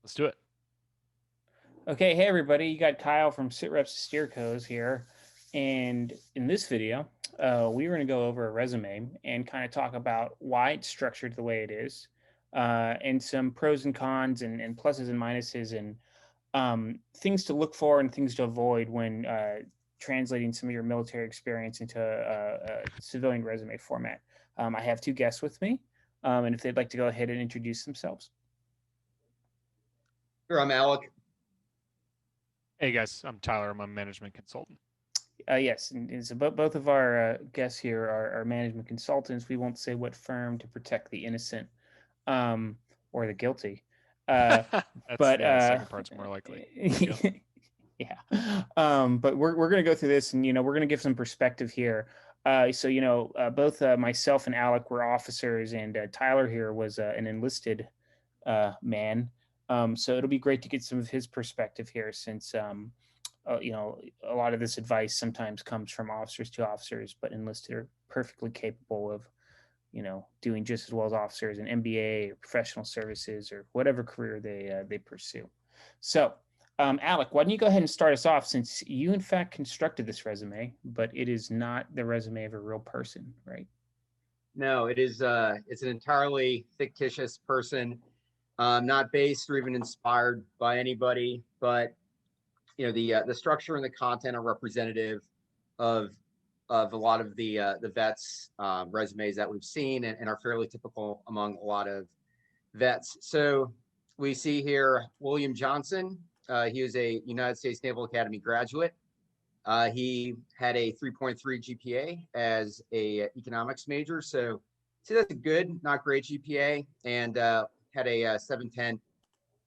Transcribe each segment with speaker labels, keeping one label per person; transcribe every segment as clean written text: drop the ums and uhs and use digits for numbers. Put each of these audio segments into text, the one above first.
Speaker 1: Let's do it.
Speaker 2: Okay, hey everybody, you got Kyle from SitReps Steercos here. And in this video, we were going to go over a resume and kind of talk about why it's structured the way it is, and some pros and cons and pluses and minuses and things to look for and things to avoid when translating some of your military experience into a civilian resume format. I have two guests with me, and if they'd like to go ahead and introduce themselves.
Speaker 3: Sure, I'm Alec.
Speaker 1: Hey guys, I'm Tyler. I'm a management consultant.
Speaker 2: Yes, and so both of our guests here are management consultants. We won't say what firm to protect the innocent or the guilty.
Speaker 1: That's
Speaker 2: But
Speaker 1: yeah. The second part's more likely.
Speaker 2: yeah. But we're going to go through this, and we're going to give some perspective here. So both myself and Alec were officers, and Tyler here was an enlisted man. So it'll be great to get some of his perspective here, since a lot of this advice sometimes comes from officers to officers, but enlisted are perfectly capable of, doing just as well as officers in MBA or professional services or whatever career they pursue. So, Alec, why don't you go ahead and start us off, since you in fact constructed this resume, but it is not the resume of a real person, right?
Speaker 3: No, it is. It's an entirely fictitious person, not based or even inspired by anybody. But the structure and the content are representative of a lot of the vets resumes that we've seen and are fairly typical among a lot of vets. So we see here William Johnson. He was a United States Naval Academy graduate. He had a 3.3 GPA as a economics major. So see, that's a good, not great GPA, and had a 710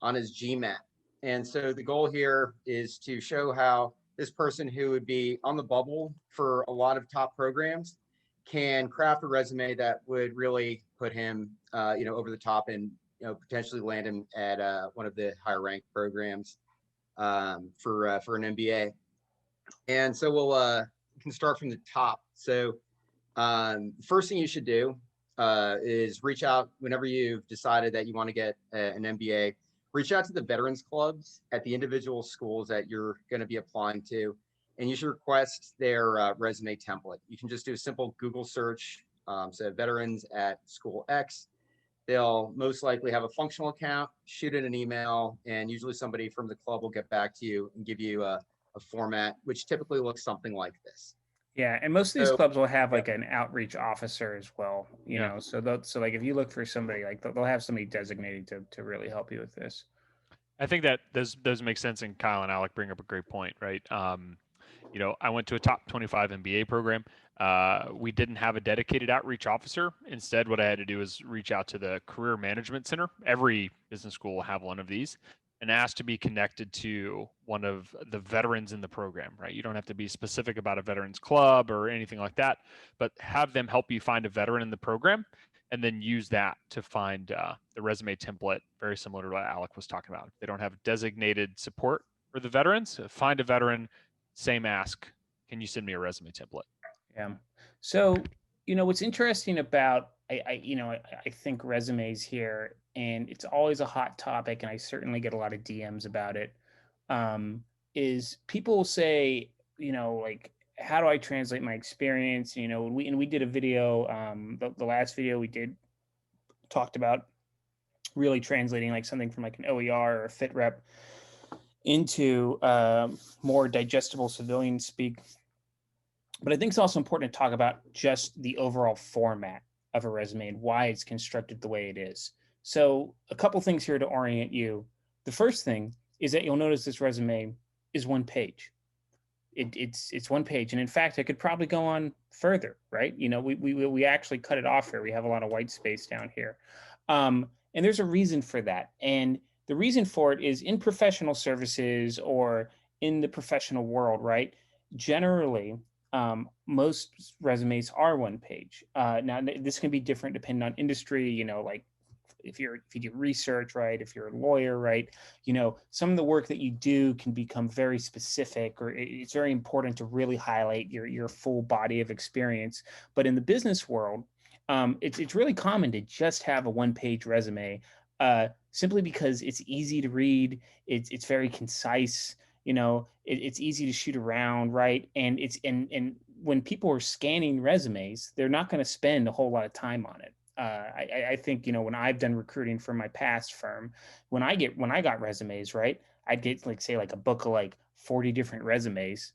Speaker 3: on his GMAT. And so the goal here is to show how this person who would be on the bubble for a lot of top programs can craft a resume that would really put him, over the top and potentially land him at one of the higher ranked programs for an MBA. And so we can start from the top. So first thing you should do is reach out whenever you've decided that you want to get an MBA. Reach out to the veterans clubs at the individual schools that you're going to be applying to, and you should request their resume template. You can just do a simple Google search, so veterans at school X. They'll most likely have a functional account, shoot in an email, and usually somebody from the club will get back to you and give you a format, which typically looks something like this.
Speaker 2: Yeah, and most of these
Speaker 3: So,
Speaker 2: clubs will have
Speaker 3: yeah,
Speaker 2: like an outreach officer as well,
Speaker 1: Yeah,
Speaker 2: So like if you look for somebody, like they'll have somebody designated to really help you with this.
Speaker 1: I think that those make sense, and Kyle and Alec bring up a great point, right? I went to a top 25 MBA program. We didn't have a dedicated outreach officer. Instead, what I had to do is reach out to the Career Management Center. Every business school will have one of these, and ask to be connected to one of the veterans in the program, right? You don't have to be specific about a veterans club or anything like that, but have them help you find a veteran in the program, and then use that to find the resume template, very similar to what Alec was talking about. If they don't have designated support for the veterans, find a veteran, same ask, can you send me a resume template?
Speaker 2: Yeah. So, what's interesting about I think resumes here, and it's always a hot topic, and I certainly get a lot of DMs about it. Um, is people will say, like, how do I translate my experience? We did a video, the last video we did talked about really translating like something from like an OER or a fit rep into more digestible civilian speak. But I think it's also important to talk about just the overall format of a resume and why it's constructed the way it is. So, a couple things here to orient you. The first thing is that you'll notice this resume is one page. It's one page, and in fact, I could probably go on further, right? We actually cut it off here. We have a lot of white space down here, and there's a reason for that. And the reason for it is in professional services or in the professional world, right? Generally, most resumes are one page. Now, this can be different depending on industry. Like if you do research, right? If you're a lawyer, right? Some of the work that you do can become very specific, or it's very important to really highlight your full body of experience. But in the business world, it's really common to just have a one page resume. simply because it's easy to read. It's very concise. It's easy to shoot around, right? And and when people are scanning resumes, they're not going to spend a whole lot of time on it. I think, when I've done recruiting for my past firm, when I got resumes, right, I'd get like, say, like a book of like 40 different resumes,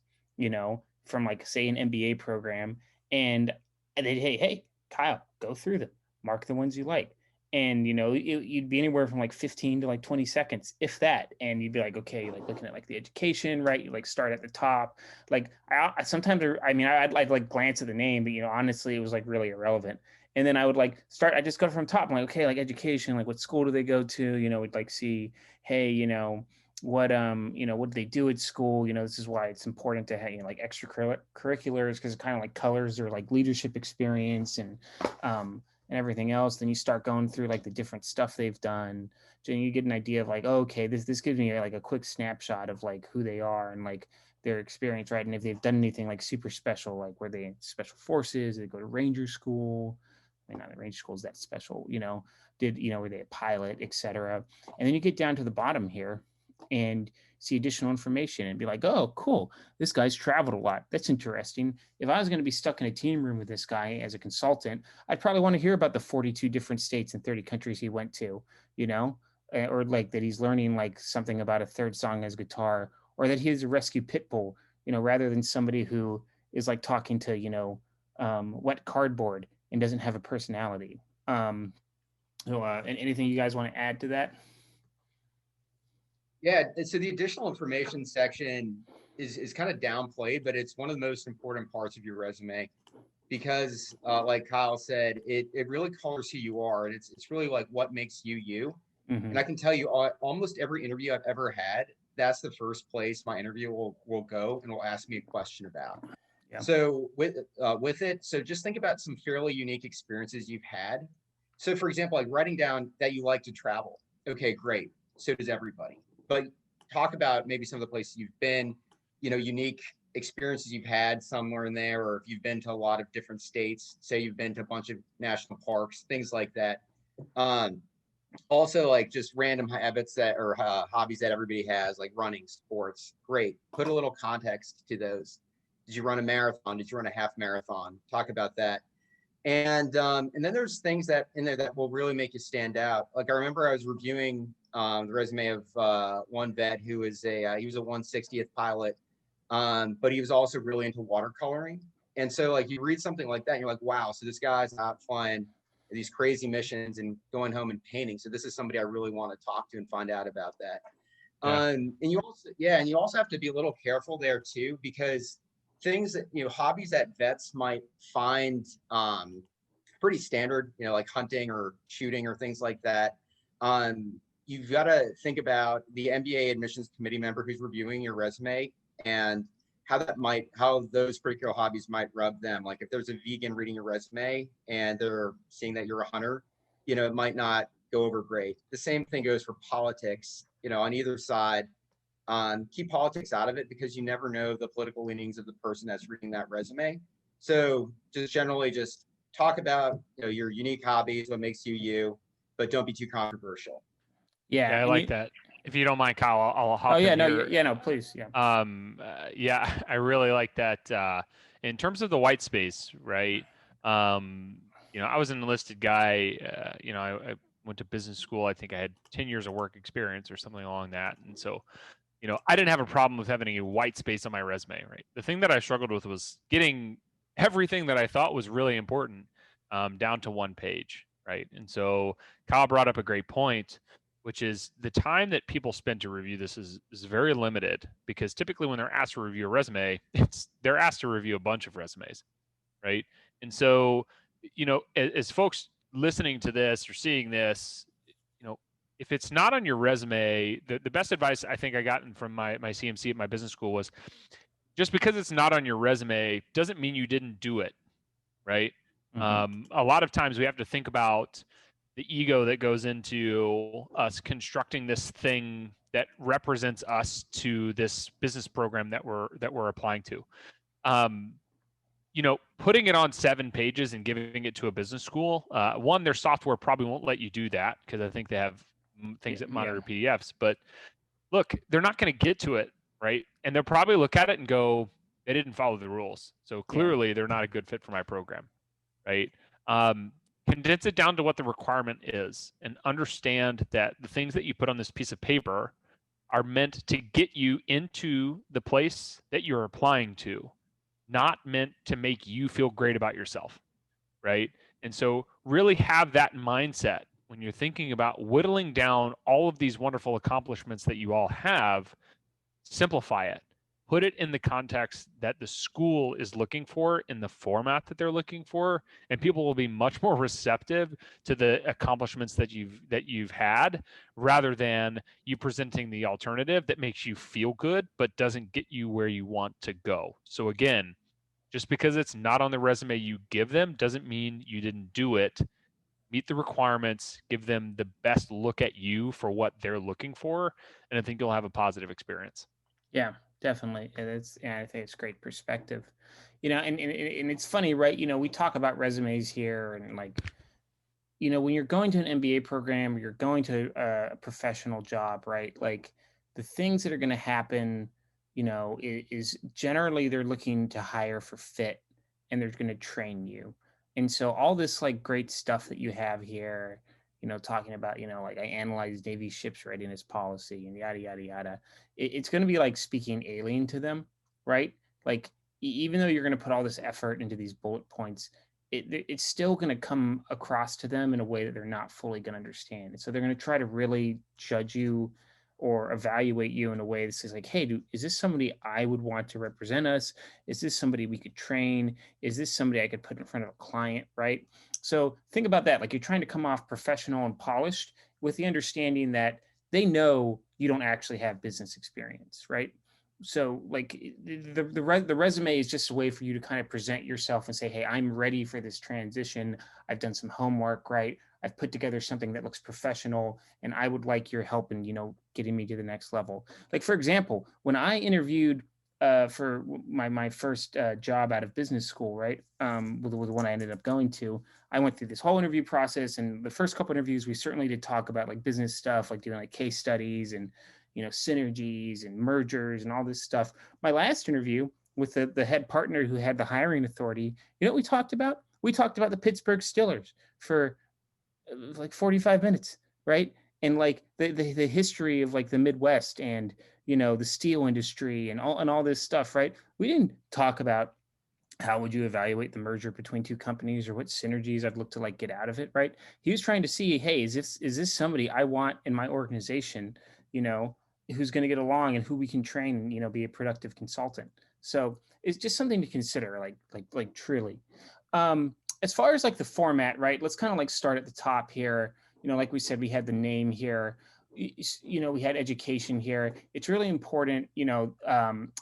Speaker 2: from like, say, an MBA program, and they'd, hey, Kyle, go through them, mark the ones you like. And you'd be anywhere from like 15 to like 20 seconds, if that. And you'd be like, okay, like looking at like the education, right? You like start at the top. Like I sometimes, I'd like glance at the name, but honestly, it was like really irrelevant. And then I would like start, I just go from top. I'm like, okay, like education, like what school do they go to? We'd like see, hey, what what do they do at school? This is why it's important to have like extracurriculars, because it kind of like colors their like leadership experience and everything else. Then you start going through like the different stuff they've done, and you get an idea of like, oh, okay, this gives me like a quick snapshot of like who they are and like their experience, right? And if they've done anything like super special, like were they in special forces, they go to Ranger School, not the Ranger School is that special, were they a pilot, etc. And then you get down to the bottom here and see additional information and be like, oh, cool, this guy's traveled a lot. That's interesting. If I was going to be stuck in a team room with this guy as a consultant, I'd probably want to hear about the 42 different states and 30 countries he went to, or like that he's learning like something about a third song as guitar, or that he has a rescue pit bull, rather than somebody who is like talking to, wet cardboard and doesn't have a personality. And anything you guys want to add to that?
Speaker 3: Yeah, so the additional information section is kind of downplayed, but it's one of the most important parts of your resume, because like Kyle said, it really colors who you are, and it's really like what makes you you.
Speaker 2: Mm-hmm.
Speaker 3: And I can tell you, almost every interview I've ever had, that's the first place my interview will go and will ask me a question about.
Speaker 2: Yeah.
Speaker 3: So with it, so just think about some fairly unique experiences you've had. So for example, like writing down that you like to travel. Okay, great. So does everybody. But talk about maybe some of the places you've been, unique experiences you've had somewhere in there, or if you've been to a lot of different states, say you've been to a bunch of national parks, things like that. Also, like just random habits or hobbies that everybody has, like running, sports. Great. Put a little context to those. Did you run a marathon? Did you run a half marathon? Talk about that. And then there's things that in there that will really make you stand out. Like I remember I was reviewing the resume of one vet who was he was a 160th pilot, but he was also really into watercoloring. And so like you read something like that, and you're like, wow, so this guy's out flying these crazy missions and going home and painting. So this is somebody I really want to talk to and find out about that. Yeah. And you also have to be a little careful there too, because things that, hobbies that vets might find pretty standard, like hunting or shooting or things like that. You've got to think about the MBA admissions committee member who's reviewing your resume and how those particular hobbies might rub them. Like if there's a vegan reading your resume and they're seeing that you're a hunter, it might not go over great. The same thing goes for politics, on either side. Keep politics out of it, because you never know the political leanings of the person that's reading that resume. So just generally just talk about your unique hobbies, what makes you you, but don't be too controversial.
Speaker 1: Yeah, I like that. If you don't mind, Kyle, I'll hop in here.
Speaker 2: No, please. Yeah.
Speaker 1: I really like that. In terms of the white space, right? I was an enlisted guy. I went to business school. I think I had 10 years of work experience or something along that. And so, I didn't have a problem with having a white space on my resume, right? The thing that I struggled with was getting everything that I thought was really important down to one page, right? And so Kyle brought up a great point, which is the time that people spend to review this is very limited, because typically when they're asked to review a resume, they're asked to review a bunch of resumes, right? And so, as folks listening to this or seeing this, if it's not on your resume, the best advice I think I gotten from my CMC at my business school was, just because it's not on your resume doesn't mean you didn't do it, right? Mm-hmm. A lot of times we have to think about the ego that goes into us constructing this thing that represents us to this business program that we're applying to. Putting it on 7 pages and giving it to a business school, one, their software probably won't let you do that, because I think they have things
Speaker 2: Yeah,
Speaker 1: that monitor PDFs. But look, they're not going to get to it, right? And they'll probably look at it and go, they didn't follow the rules. So clearly they're not a good fit for my program, right? Condense it down to what the requirement is and understand that the things that you put on this piece of paper are meant to get you into the place that you're applying to, not meant to make you feel great about yourself, right? And so really have that mindset when you're thinking about whittling down all of these wonderful accomplishments that you all have. Simplify it, put it in the context that the school is looking for, in the format that they're looking for, and people will be much more receptive to the accomplishments that you've had, rather than you presenting the alternative that makes you feel good but doesn't get you where you want to go. So again, just because it's not on the resume you give them doesn't mean you didn't do it. Meet the requirements, give them the best look at you for what they're looking for, and I think you'll have a positive experience.
Speaker 2: Yeah, definitely. I think it's great perspective. And it's funny, right? We talk about resumes here, and like, when you're going to an MBA program, or you're going to a professional job, right? Like the things that are going to happen, is generally they're looking to hire for fit, and they're going to train you. And so all this like great stuff that you have here, talking about, like I analyze Navy ships readiness policy and yada, yada, yada. It's going to be like speaking alien to them, right? Like, even though you're going to put all this effort into these bullet points, it's still going to come across to them in a way that they're not fully going to understand. And so they're going to try to really judge you or evaluate you in a way that says like, hey, is this somebody I would want to represent us? Is this somebody we could train? Is this somebody I could put in front of a client, right? So think about that. Like, you're trying to come off professional and polished with the understanding that they know you don't actually have business experience, right? So like the resume is just a way for you to kind of present yourself and say, hey, I'm ready for this transition. I've done some homework, right? I've put together something that looks professional, and I would like your help in, getting me to the next level. Like, for example, when I interviewed for my first job out of business school, right? With the one I ended up going to, I went through this whole interview process, and the first couple interviews, we certainly did talk about like business stuff, like doing like case studies and synergies and mergers and all this stuff. My last interview with the head partner who had the hiring authority, what we talked about? We talked about the Pittsburgh Steelers for like 45 minutes, right? And like the history of like the Midwest and the steel industry and all this stuff, right? We didn't talk about how would you evaluate the merger between two companies or what synergies I'd look to like get out of it, right? He was trying to see, hey, is this somebody I want in my organization, who's going to get along and who we can train, be a productive consultant. So it's just something to consider, like truly. As far as like the format, right? Let's kind of like start at the top here. Like we said, we had the name here. We had education here. It's really important.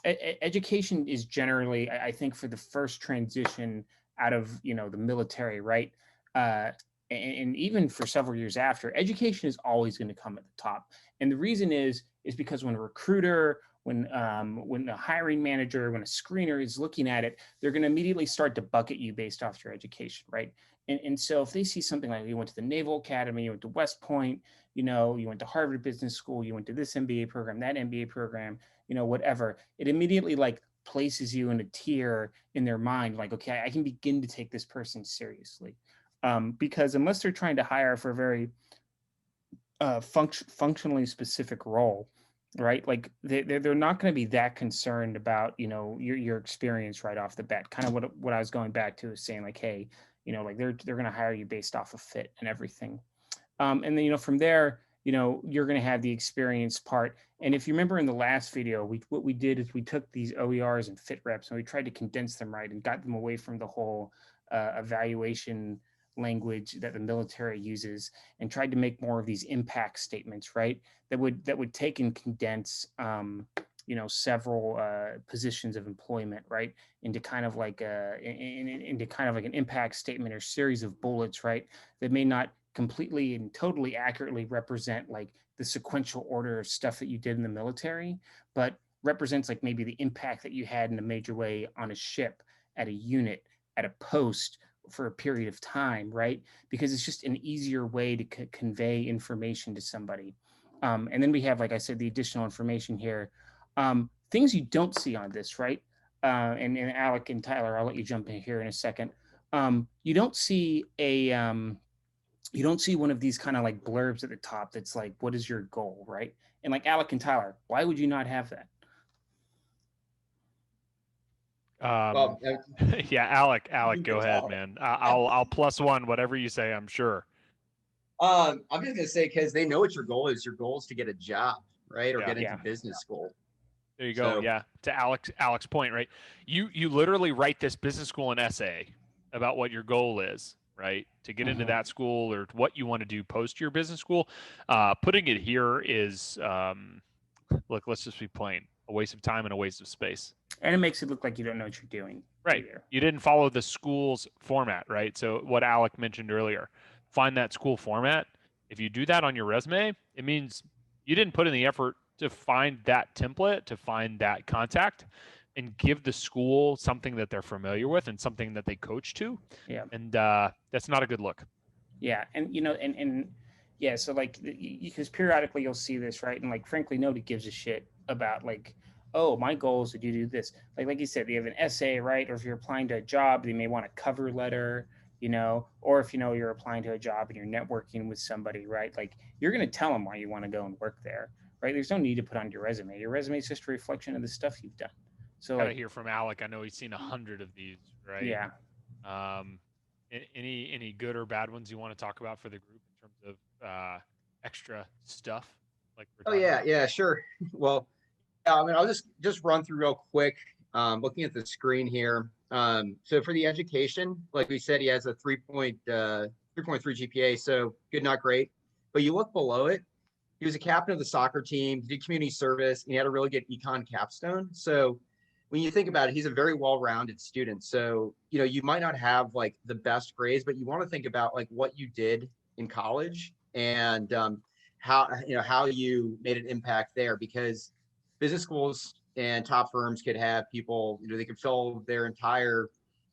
Speaker 2: Education is generally, I think, for the first transition out of the military, right? And even for several years after, education is always going to come at the top. And the reason is because when a recruiter, when a hiring manager, when a screener is looking at it, they're going to immediately start to bucket you based off your education, right? And so if they see something like you went to the Naval Academy, you went to West Point, you went to Harvard Business School, you went to this MBA program, that MBA program, whatever, it immediately like places you in a tier in their mind, like, okay, I can begin to take this person seriously. Because unless they're trying to hire for a very functionally specific role, right? Like they're not going to be that concerned about your experience right off the bat. Kind of what I was going back to is saying like, hey, like they're going to hire you based off of fit and everything. And then from there, you're going to have the experience part. And if you remember in the last video, what we did is we took these OERs and fit reps and we tried to condense them, right, and got them away from the whole evaluation language that the military uses, and tried to make more of these impact statements, right, that would take and condense several positions of employment, right, into kind of like an impact statement or series of bullets, right, that may not completely and totally accurately represent like the sequential order of stuff that you did in the military, but represents like maybe the impact that you had in a major way on a ship, at a unit, at a post, for a period of time, right? Because it's just an easier way to convey information to somebody. And then we have, like I said, the additional information here. Things you don't see on this, right? And Alec and Tyler, I'll let you jump in here in a second. You don't see you don't see one of these kind of like blurbs at the top that's like, what is your goal, right? And like Alec and Tyler, why would you not have that?
Speaker 3: Well,
Speaker 1: Yeah, Alec,
Speaker 3: you
Speaker 1: go
Speaker 3: can
Speaker 1: ahead,
Speaker 3: tell.
Speaker 1: man. I'll plus one, whatever you say, I'm sure.
Speaker 3: I'm just gonna say, because they know what your goal is. Your goal is to get a job, right, or
Speaker 1: Yeah.
Speaker 3: get into
Speaker 2: Yeah.
Speaker 3: business school.
Speaker 1: There you go.
Speaker 3: So-
Speaker 1: Yeah. To Alex's point, right? You literally write this business school an essay about what your goal is, right? To get into
Speaker 2: Mhm.
Speaker 1: that school or what you want to do post your business school. Putting it here is, look, let's just be plain, a waste of time and a waste of space.
Speaker 2: And it makes it look like you don't know what you're doing.
Speaker 1: Right.
Speaker 2: Either.
Speaker 1: You didn't follow the school's format, right? So what Alec mentioned earlier, find that school format. If you do that on your resume, it means you didn't put in the effort to find that template, to find that contact, and give the school something that they're familiar with and something that they coach to.
Speaker 2: Yeah.
Speaker 1: And that's not a good look.
Speaker 2: Yeah. And, and yeah, so like, because periodically you'll see this, right? And like, frankly, nobody gives a shit about like, oh, my goal is to do this. Like you said, you have an essay, right? Or if you're applying to a job, they may want a cover letter, or if you're applying to a job and you're networking with somebody, right? Like you're going to tell them why you want to go and work there, right? There's no need to put on your resume. Your resume is just a reflection of the stuff you've done. So
Speaker 1: Gotta
Speaker 2: like,
Speaker 1: hear from Alec. I know he's seen 100 of these, right?
Speaker 2: yeah.
Speaker 1: Any good or bad ones you want to talk about for the group in terms of extra stuff? Like
Speaker 3: Oh yeah, sure. Well, yeah, I mean, I'll just run through real quick. Looking at the screen here. So for the education, like we said, he has a 3.3 GPA, so good, not great. But you look below it, he was a captain of the soccer team, did community service, and he had a really good econ capstone. So when you think about it, he's a very well-rounded student. So, you might not have like the best grades, but you want to think about like what you did in college and how you made an impact there, because business schools and top firms could have people, they could fill their entire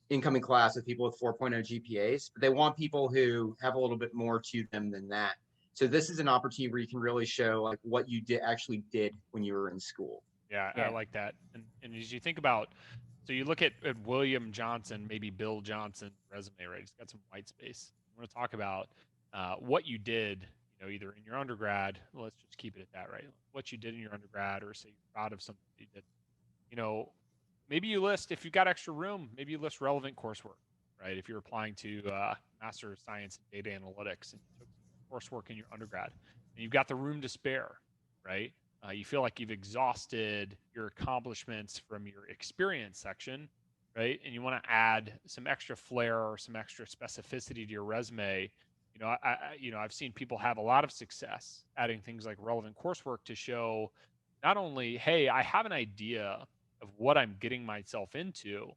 Speaker 3: incoming class with people with 4.0 GPAs, but they want people who have a little bit more to them than that. So this is an opportunity where you can really show like what you actually did when you were in school.
Speaker 1: Yeah,
Speaker 2: Yeah.
Speaker 1: I like that. And as you think about, so you look at William Johnson, maybe Bill Johnson's resume, right? He's got some white space. I want to talk about what you did, either in your undergrad. Let's just keep it at that, right? What you did in your undergrad, or say you're proud of something you did. Maybe you list, if you've got extra room, maybe you list relevant coursework, right? If you're applying to Master of Science in Data Analytics and you took coursework in your undergrad, and you've got the room to spare, right? You feel like you've exhausted your accomplishments from your experience section, right? And you want to add some extra flair or some extra specificity to your resume. I've seen people have a lot of success adding things like relevant coursework to show not only, hey, I have an idea of what I'm getting myself into,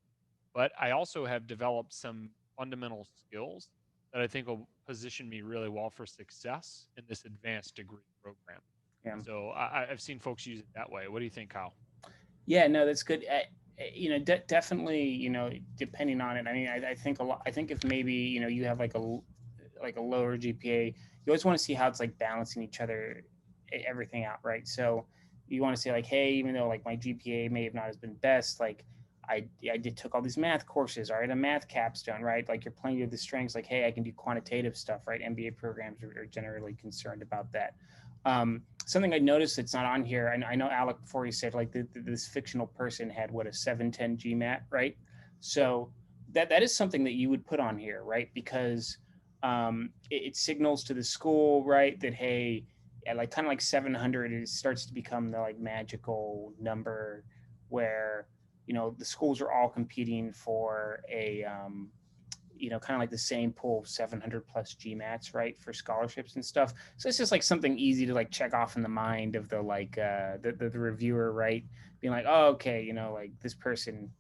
Speaker 1: but I also have developed some fundamental skills that I think will position me really well for success in this advanced degree program.
Speaker 2: Yeah.
Speaker 1: So I've seen folks use it that way. What do you think, Kyle?
Speaker 2: Yeah, no, that's good. Definitely, depending on it. I mean, I think a lot. I think if maybe you have like a lower GPA, you always want to see how it's like balancing each other, everything out, right? So you want to say like, hey, even though like my GPA may have not has been best, like I took all these math courses, all right, a math capstone, right? Like you're playing with the strengths, like, hey, I can do quantitative stuff, right? MBA programs are generally concerned about that. Something I noticed that's not on here, and I know Alec before he said like this fictional person had a 710 GMAT, right? So that is something that you would put on here, right? Because it signals to the school, right, that hey, like kind of like 700, it starts to become the like magical number where the schools are all competing for a kind of like the same pool of 700 plus GMATs, right, for scholarships and stuff. So it's just like something easy to like check off in the mind of the like the reviewer, right, being like, oh, okay, like this person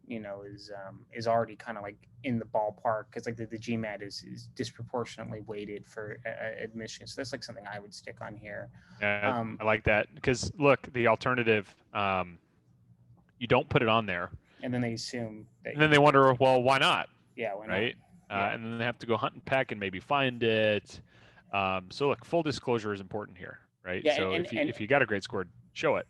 Speaker 2: is already kind of like in the ballpark, because like the GMAT is disproportionately weighted for admission. So that's like something I would stick on here.
Speaker 1: Yeah, I like that, because look, the alternative, you don't put it on there,
Speaker 2: and then they assume that,
Speaker 1: and then they wonder, well, why not?
Speaker 2: Yeah, why
Speaker 1: right?
Speaker 2: not? Yeah.
Speaker 1: and then they have to go hunt and peck and maybe find it. So look, full disclosure is important here, right?
Speaker 2: Yeah,
Speaker 1: So
Speaker 2: and
Speaker 1: if you got a great score, show it.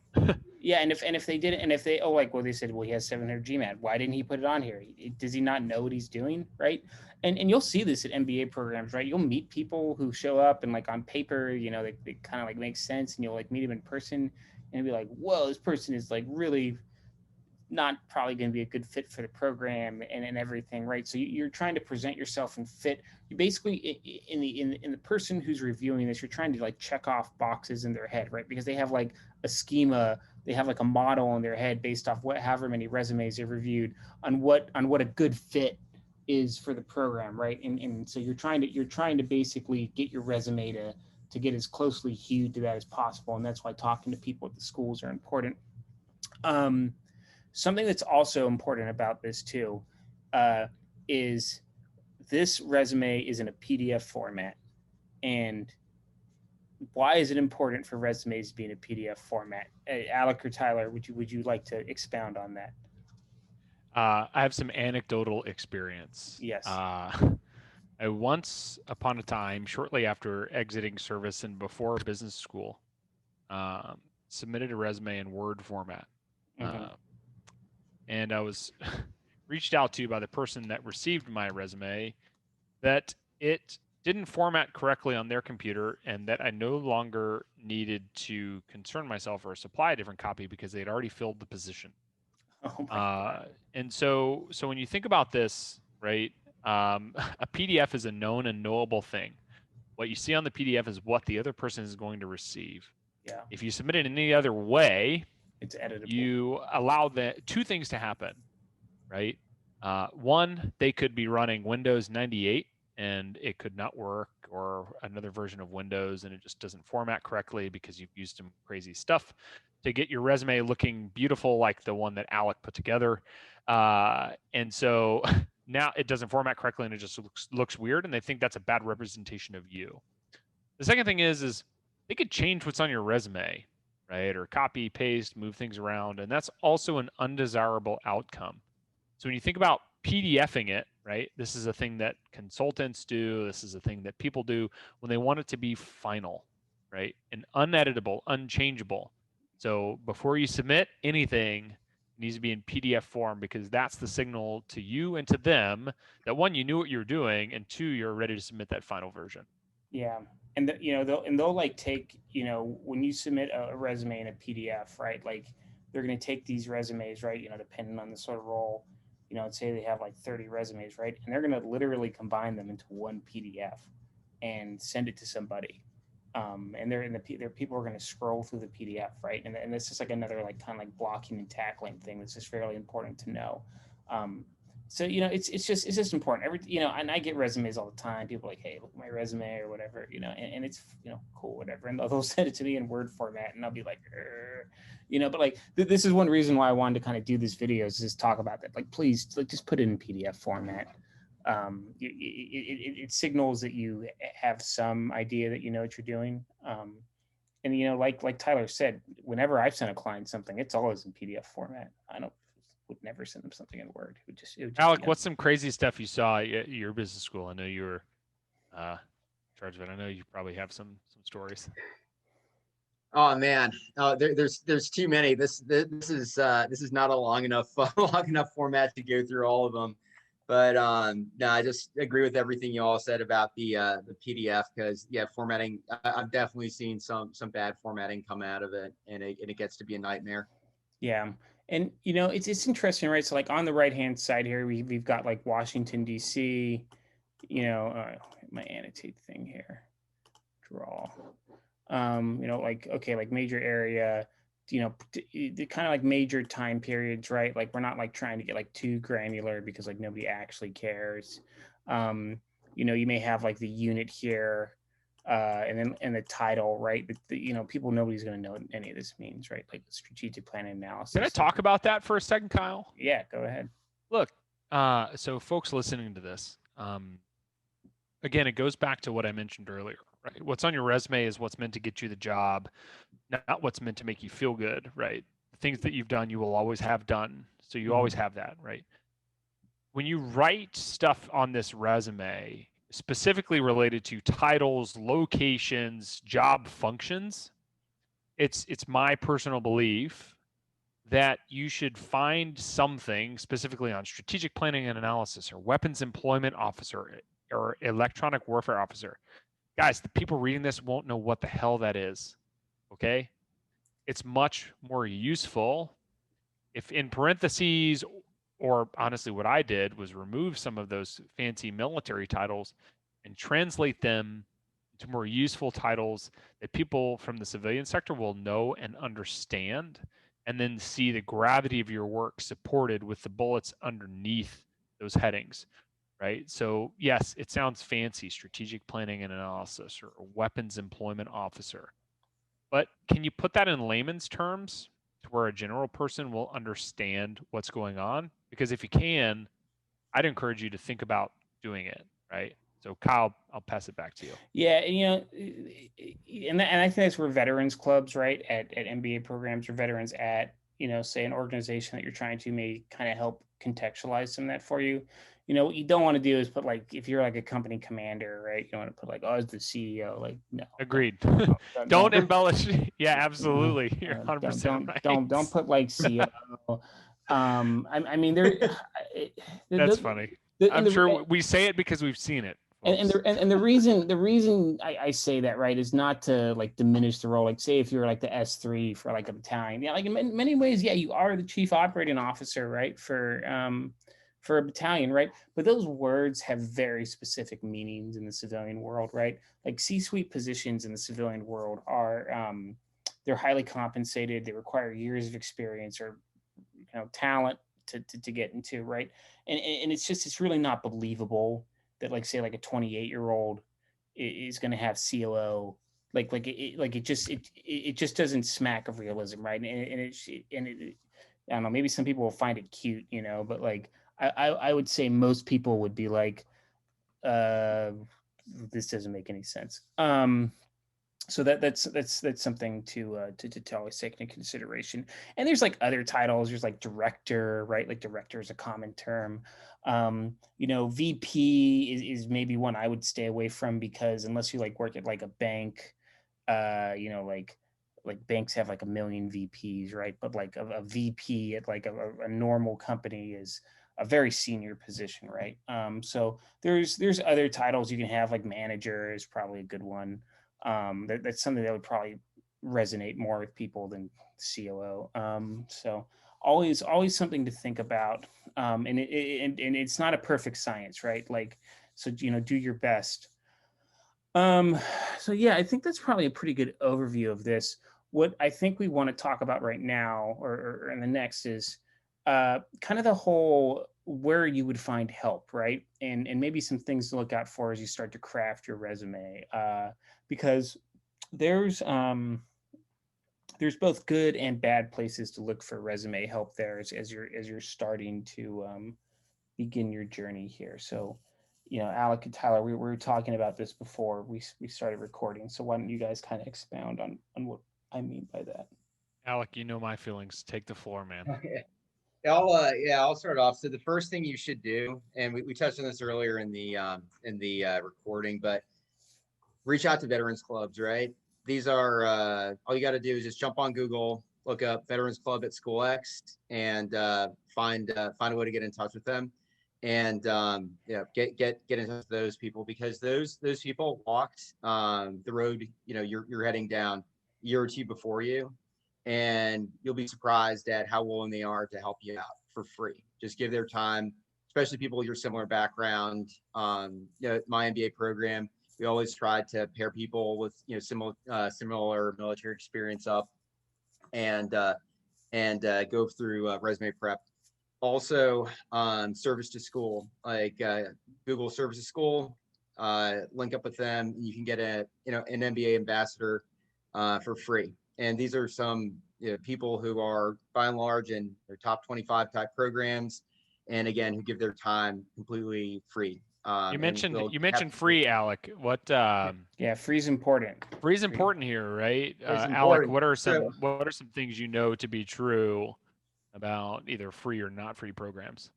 Speaker 2: yeah, and if they didn't, and if they, oh, like, well, they said, well, he has 700 GMAT. Why didn't he put it on here? Does he not know what he's doing, right? And you'll see this at MBA programs, right? You'll meet people who show up and like on paper, they kind of like make sense, and you'll like meet them in person and be like, whoa, this person is like really not probably going to be a good fit for the program and everything, right? So you're trying to present yourself and fit. You basically in the person who's reviewing this, you're trying to like check off boxes in their head, right? Because they have like a schema, they have like a model in their head based off however many resumes they've reviewed on what a good fit is for the program, right? And so you're trying to basically get your resume to get as closely hued to that as possible, and that's why talking to people at the schools are important. Something that's also important about this too is this resume is in a PDF format. And why is it important for resumes to be in a PDF format? Alec or Tyler, would you like to expound on that?
Speaker 1: I have some anecdotal experience.
Speaker 2: Yes.
Speaker 1: I once upon a time, shortly after exiting service and before business school, submitted a resume in Word format. And I was reached out to by the person that received my resume that it didn't format correctly on their computer and that I no longer needed to concern myself or supply a different copy because they had already filled the position.
Speaker 2: Oh my God.
Speaker 1: And so when you think about this, right, a PDF is a known and knowable thing. What you see on the PDF is what the other person is going to receive.
Speaker 2: Yeah.
Speaker 1: If you submit it in any other way,
Speaker 2: it's editable.
Speaker 1: You allow two things to happen, right? One, they could be running Windows 98 and it could not work, or another version of Windows and it just doesn't format correctly because you've used some crazy stuff to get your resume looking beautiful like the one that Alec put together. And so now it doesn't format correctly and it just looks weird, and they think that's a bad representation of you. The second thing is they could change what's on your resume, right? Or copy, paste, move things around. And that's also an undesirable outcome. So when you think about PDFing it, right? This is a thing that consultants do. This is a thing that people do when they want it to be final, right? And uneditable, unchangeable. So before you submit anything, it needs to be in PDF form, because that's the signal to you and to them that, one, you knew what you were doing, and two, you're ready to submit that final version.
Speaker 2: Yeah. And they'll like take, when you submit a resume in a PDF, right? Like they're going to take these resumes, right? Depending on the sort of role, and say they have like 30 resumes, right? And they're going to literally combine them into one PDF and send it to somebody. And their people are going to scroll through the PDF, right? And this is like another like kind of like blocking and tackling thing that's just fairly important to know. So it's just important. And I get resumes all the time. People are like, hey, look at my resume or whatever, and it's cool, whatever. And they'll send it to me in Word format, and I'll be like, but like this is one reason why I wanted to kind of do this video, is just talk about that. Like, please, like, just put it in PDF format. It signals that you have some idea that you know what you're doing. And like Tyler said, whenever I've sent a client something, it's always in PDF format. I would never send them something in Word. It would just
Speaker 1: Alec, what's some crazy stuff you saw at your business school? I know you were in charge of it. I know you probably have some stories.
Speaker 3: Oh man, there's too many. This is not a long enough format to go through all of them. But no, I just agree with everything you all said about the PDF, because formatting. I've definitely seen some bad formatting come out of it, and it gets to be a nightmare.
Speaker 2: Yeah. And it's interesting, right? So like on the right hand side here, we've got like Washington D.C. My annotate thing here, draw. Like major area. The kind of like major time periods, right? Like we're not like trying to get like too granular because like nobody actually cares. You may have like the unit here. And the title, right? People, nobody's going to know what any of this means, right? Like the strategic plan analysis.
Speaker 1: Can I talk about that for a second, Kyle?
Speaker 2: Yeah, go ahead.
Speaker 1: Look, so folks listening to this, again, it goes back to what I mentioned earlier, right? What's on your resume is what's meant to get you the job, not what's meant to make you feel good, right? The things that you've done, you will always have done. So you always have that, right? when you write stuff on this resume, specifically related to titles, locations, job functions, it's my personal belief that you should find something specifically on strategic planning and analysis or weapons employment officer or electronic warfare officer. Guys, the people reading this won't know what the hell that is. Okay? It's much more useful if in parentheses, or honestly, what I did was remove some of those fancy military titles and translate them to more useful titles that people from the civilian sector will know and understand, and then see the gravity of your work supported with the bullets underneath those headings, right? So yes, it sounds fancy, strategic planning and analysis or weapons employment officer, but can you put that in layman's terms to where a general person will understand what's going on? Because if you can, I'd encourage you to think about doing it, right? So Kyle, I'll pass it back to you.
Speaker 2: Yeah, and I think that's where veterans clubs, right, at MBA programs, or veterans at, say an organization that you're trying to may kind of help contextualize some of that for you. What you don't want to do is put, like, if you're like a company commander, right, you don't want to put like, oh, it's the CEO. Like, no.
Speaker 1: Agreed. Don't embellish. Yeah, absolutely. You're 100% right.
Speaker 2: Don't put like CEO. I mean,
Speaker 1: That's funny. I'm sure we say it because we've seen it.
Speaker 2: And the reason I say that, right, is not to like diminish the role. Like, say if you're like the S3 for like a battalion, yeah, like in many ways, yeah, you are the chief operating officer, right, for a battalion, right? But those words have very specific meanings in the civilian world, right? Like C-suite positions in the civilian world are they're highly compensated. They require years of experience or talent to get into, right? And it's really not believable that, like, say like a 28-year-old is going to have COO. It just doesn't smack of realism, right? And I don't know, maybe some people will find it cute, but like I would say most people would be like, this doesn't make any sense. So that's something to always take into consideration. And there's like other titles. There's like director, right? Like director is a common term. VP is maybe one I would stay away from, because unless you like work at like a bank, like banks have like a million VPs, right? But like a VP at like a normal company is a very senior position, right? So there's other titles you can have, like manager is probably a good one. That's something that would probably resonate more with people than COO. So always something to think about. And it's not a perfect science, right? Like, so, do your best. So yeah, I think that's probably a pretty good overview of this. What I think we want to talk about right now, or in the next, is kind of the whole where you would find help, right? And maybe some things to look out for as you start to craft your resume, because there's both good and bad places to look for resume help there as you're starting to begin your journey here. So, Alec and Tyler, we were talking about this before we started recording. So why don't you guys kind of expound on what I mean by that?
Speaker 1: Alec, my feelings. Take the floor, man.
Speaker 3: Okay. I'll start off. So the first thing you should do, and we touched on this earlier in the recording, but reach out to veterans clubs, right? These are all you got to do is just jump on Google, look up Veterans Club at School X, and find a way to get in touch with them, and get in touch with those people, because those people walked the road you're heading down a year or two before you, and you'll be surprised at how willing they are to help you out for free. Just give their time, especially people with your similar background. My MBA program, we always try to pair people with similar military experience up, and go through resume prep. Also, service to school, like Google service to school, link up with them. You can get an MBA ambassador for free. And these are some people who are by and large in their top 25 type programs, and again, who give their time completely free.
Speaker 1: You mentioned free, Alec. What?
Speaker 2: Yeah, free's important.
Speaker 1: Free's important here, right? Alec, what are some things to be true about either free or not free programs?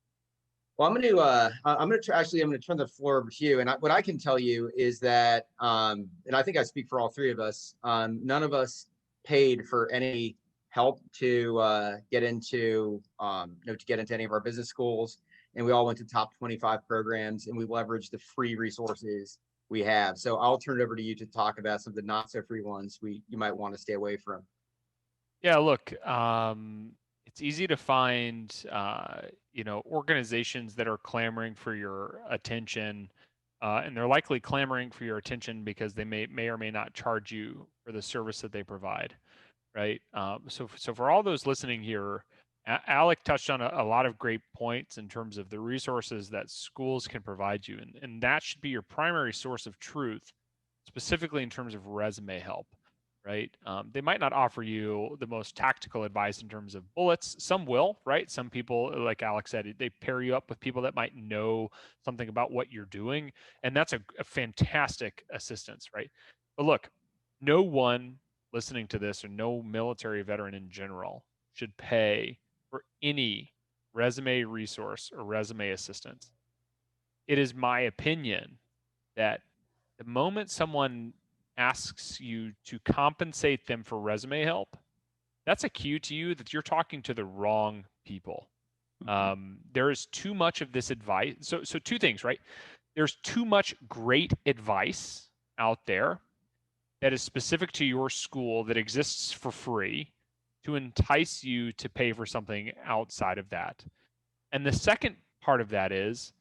Speaker 3: Well, I'm gonna turn the floor over to you. And what I can tell you is that, and I think I speak for all three of us, none of us paid for any help to get into, to get into any of our business schools. And we all went to top 25 programs, and we leveraged the free resources we have. So I'll turn it over to you to talk about some of the not so free ones you might want to stay away from.
Speaker 1: Yeah, look, it's easy to find, organizations that are clamoring for your attention, and they're likely clamoring for your attention because they may or may not charge you for the service that they provide, right? So for all those listening here, Alec touched on a lot of great points in terms of the resources that schools can provide you, and that should be your primary source of truth, specifically in terms of resume help, right? They might not offer you the most tactical advice in terms of bullets. Some will, right? Some people, like Alex said, they pair you up with people that might know something about what you're doing, and that's a fantastic assistance, right? But look, no one listening to this, or no military veteran in general, should pay for any resume resource or resume assistance. It is my opinion that the moment someone asks you to compensate them for resume help, that's a cue to you that you're talking to the wrong people. There is too much of this advice. So two things, right? There's too much great advice out there that is specific to your school that exists for free to entice you to pay for something outside of that. And the second part of that is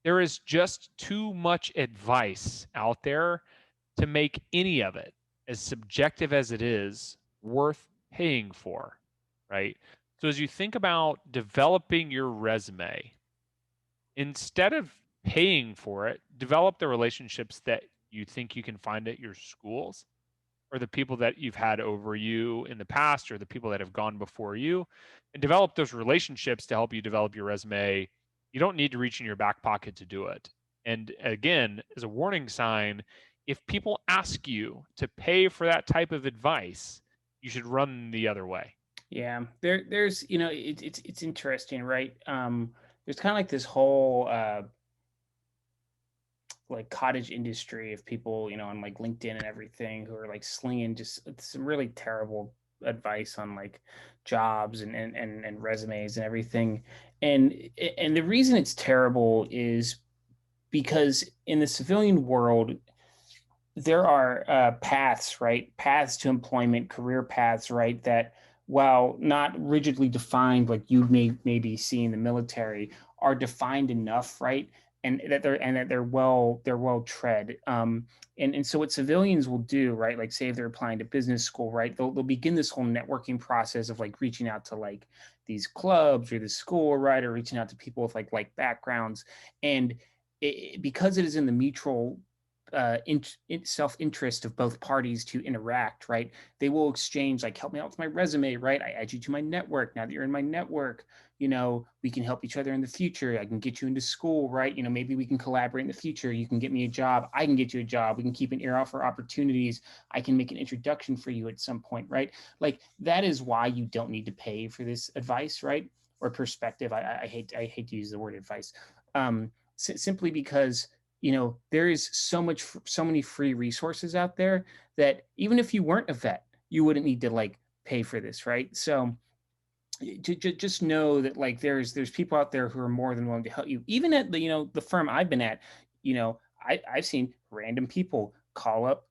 Speaker 1: there is just too much advice out there to make any of it, as subjective as it is, worth paying for, right? So as you think about developing your resume, instead of paying for it, develop the relationships that you think you can find at your schools, or the people that you've had over you in the past, or the people that have gone before you, and develop those relationships to help you develop your resume. You don't need to reach in your back pocket to do it. And again, as a warning sign, if people ask you to pay for that type of advice, you should run the other way.
Speaker 2: Yeah, there's it's interesting, right? There's kind of like this whole like cottage industry of people, on like LinkedIn and everything, who are like slinging just some really terrible advice on like jobs and resumes and everything. And the reason it's terrible is because in the civilian world, there are paths, right? Paths to employment, career paths, right? That, while not rigidly defined like you may maybe see in the military, are defined enough, right? And that they're well tread. And so what civilians will do, right? Like say if they're applying to business school, right? They'll begin this whole networking process of like reaching out to like these clubs or the school, right? Or reaching out to people with like backgrounds. And because it is in the mutual self-interest of both parties to interact, right? They will exchange like, help me out with my resume, right? I add you to my network. Now that you're in my network, we can help each other in the future. I can get you into school, right? Maybe we can collaborate in the future. You can get me a job. I can get you a job. We can keep an ear out for opportunities. I can make an introduction for you at some point, right? Like that is why you don't need to pay for this advice, right? Or perspective. I hate to use the word advice. Simply because there is so many free resources out there that even if you weren't a vet, you wouldn't need to like pay for this, right? So just know that like there's people out there who are more than willing to help you. Even at the firm I've been at, I've seen random people call up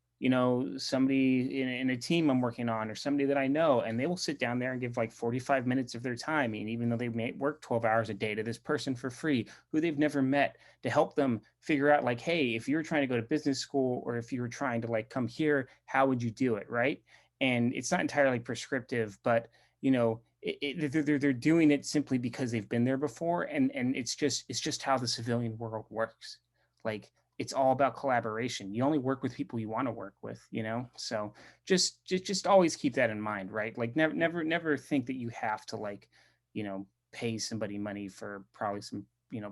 Speaker 2: somebody in a team I'm working on, or somebody that I know, and they will sit down there and give like 45 minutes of their time. And even though they may work 12 hours a day, to this person for free who they've never met, to help them figure out like, hey, if you're trying to go to business school, or if you were trying to like come here, how would you do it, right? And it's not entirely prescriptive, but they're doing it simply because they've been there before, and it's just how the civilian world works. Like it's all about collaboration. You only work with people you want to work with, so just always keep that in mind, right? Like never think that you have to like pay somebody money for probably some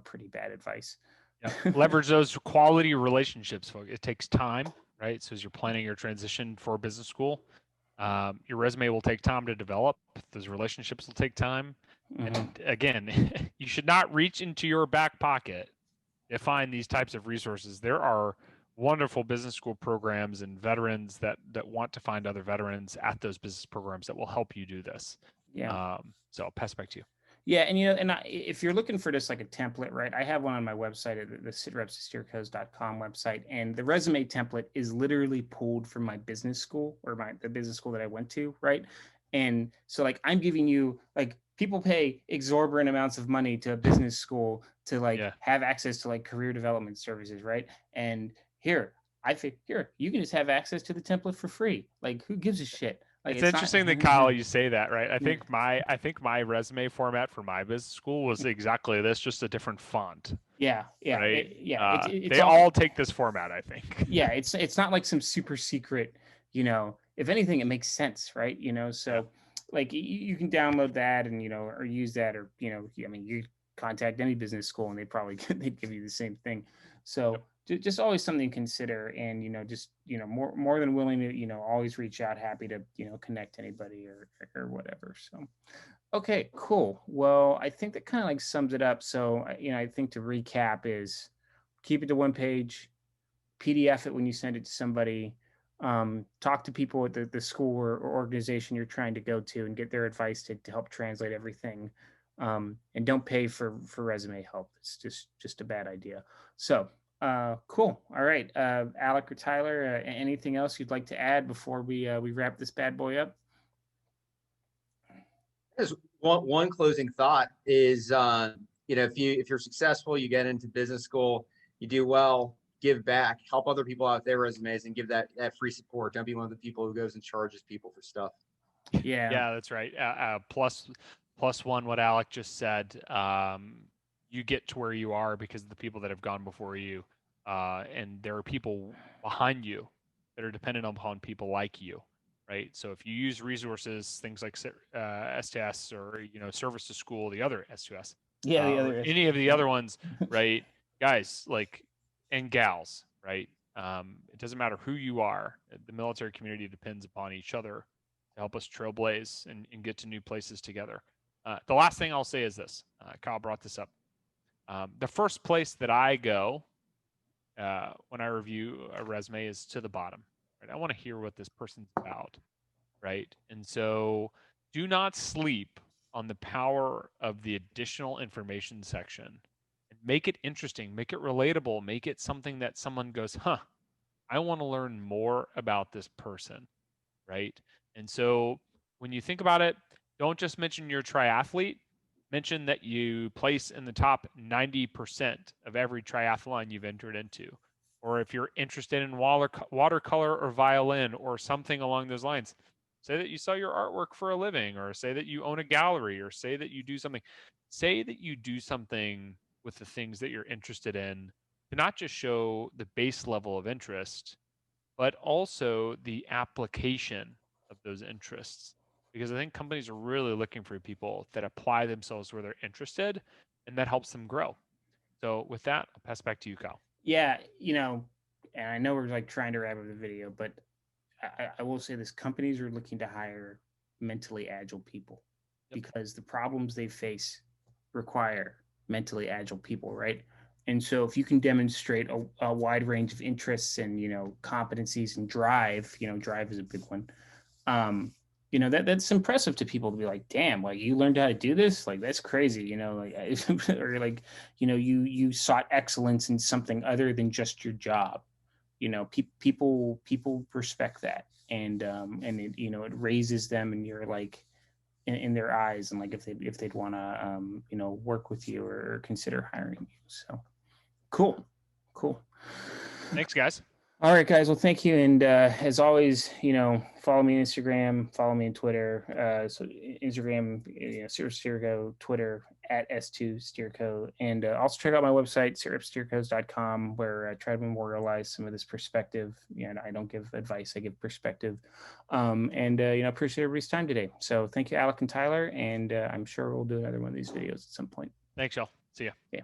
Speaker 2: pretty bad advice.
Speaker 1: Yeah. Leverage those quality relationships, folks. It takes time, right? So as you're planning your transition for business school, your resume will take time to develop. Those relationships will take time. And again, you should not reach into your back pocket to find these types of resources. There are wonderful business school programs and veterans that want to find other veterans at those business programs that will help you do this.
Speaker 2: Yeah.
Speaker 1: So I'll pass it back to you.
Speaker 2: Yeah, and if you're looking for just like a template, right? I have one on my website at the sitrepssteercos.com website, and the resume template is literally pulled from my business school or the business school that I went to, right? And so like I'm giving you like people pay exorbitant amounts of money to a business school to like have access to like career development services, right? And here you can just have access to the template for free. Like who gives a shit? Like,
Speaker 1: it's interesting that Kyle, you say that, right? I think my resume format for my business school was exactly this, just a different font.
Speaker 2: Yeah,
Speaker 1: right.
Speaker 2: It's
Speaker 1: they all take this format, I think.
Speaker 2: Yeah, it's not like some super secret. If anything, it makes sense, right? So like you can download that and or use that, or I mean, you contact any business school and they'd give you the same thing. So. Just always something to consider, and just more than willing to always reach out, happy to connect anybody or whatever. So okay, cool. Well, I think that kind of like sums it up. So I think to recap is keep it to one page, PDF it when you send it to somebody, talk to people at the school or organization you're trying to go to and get their advice to help translate everything, and don't pay for resume help. It's just a bad idea. So cool. All right. Alec or Tyler, anything else you'd like to add before we wrap this bad boy up?
Speaker 3: There's one closing thought is, if you're successful, you get into business school, you do well, give back, help other people out with their resumes, and give that free support. Don't be one of the people who goes and charges people for stuff.
Speaker 1: Yeah, that's right. Plus one, what Alec just said. You get to where you are because of the people that have gone before you, and there are people behind you that are dependent upon people like you, right? So if you use resources, things like STS or Service to School, the other S2S, any of the other ones, right, guys, and gals, right? It doesn't matter who you are. The military community depends upon each other to help us trailblaze and get to new places together. The last thing I'll say is this. Kyle brought this up. The first place that I go when I review a resume is to the bottom. Right? I want to hear what this person's about, right? And so do not sleep on the power of the additional information section. And make it interesting, make it relatable, make it something that someone goes, I want to learn more about this person, right? And so when you think about it, don't just mention you're a triathlete. Mention that you place in the top 90% of every triathlon you've entered into. Or if you're interested in watercolor or violin or something along those lines, say that you sell your artwork for a living, or say that you own a gallery, or say that you do something. Say that you do something with the things that you're interested in to not just show the base level of interest, but also the application of those interests. Because I think companies are really looking for people that apply themselves where they're interested, and that helps them grow. So with that, I'll pass back to you, Kyle.
Speaker 2: Yeah, and I know we're trying to wrap up the video, but I will say this: companies are looking to hire mentally agile people because the problems they face require mentally agile people, right? And so if you can demonstrate a wide range of interests and competencies and drive, drive is a big one. That's impressive to people to be like, damn, like you learned how to do this, like that's crazy, or like you sought excellence in something other than just your job. People respect that, and it it raises them, and you're like in their eyes, and like if they'd want to work with you or consider hiring you. So cool.
Speaker 1: Thanks, guys.
Speaker 2: All right, guys. Well, thank you. And as always, follow me on Instagram, follow me on Twitter. So Instagram, Steerco, Twitter @S2Steerco. And also check out my website, sitrepssteercos.com, where I try to memorialize some of this perspective. I don't give advice, I give perspective. Appreciate everybody's time today. So thank you, Alec and Tyler. And I'm sure we'll do another one of these videos at some point.
Speaker 1: Thanks, y'all. See ya.
Speaker 2: Yeah.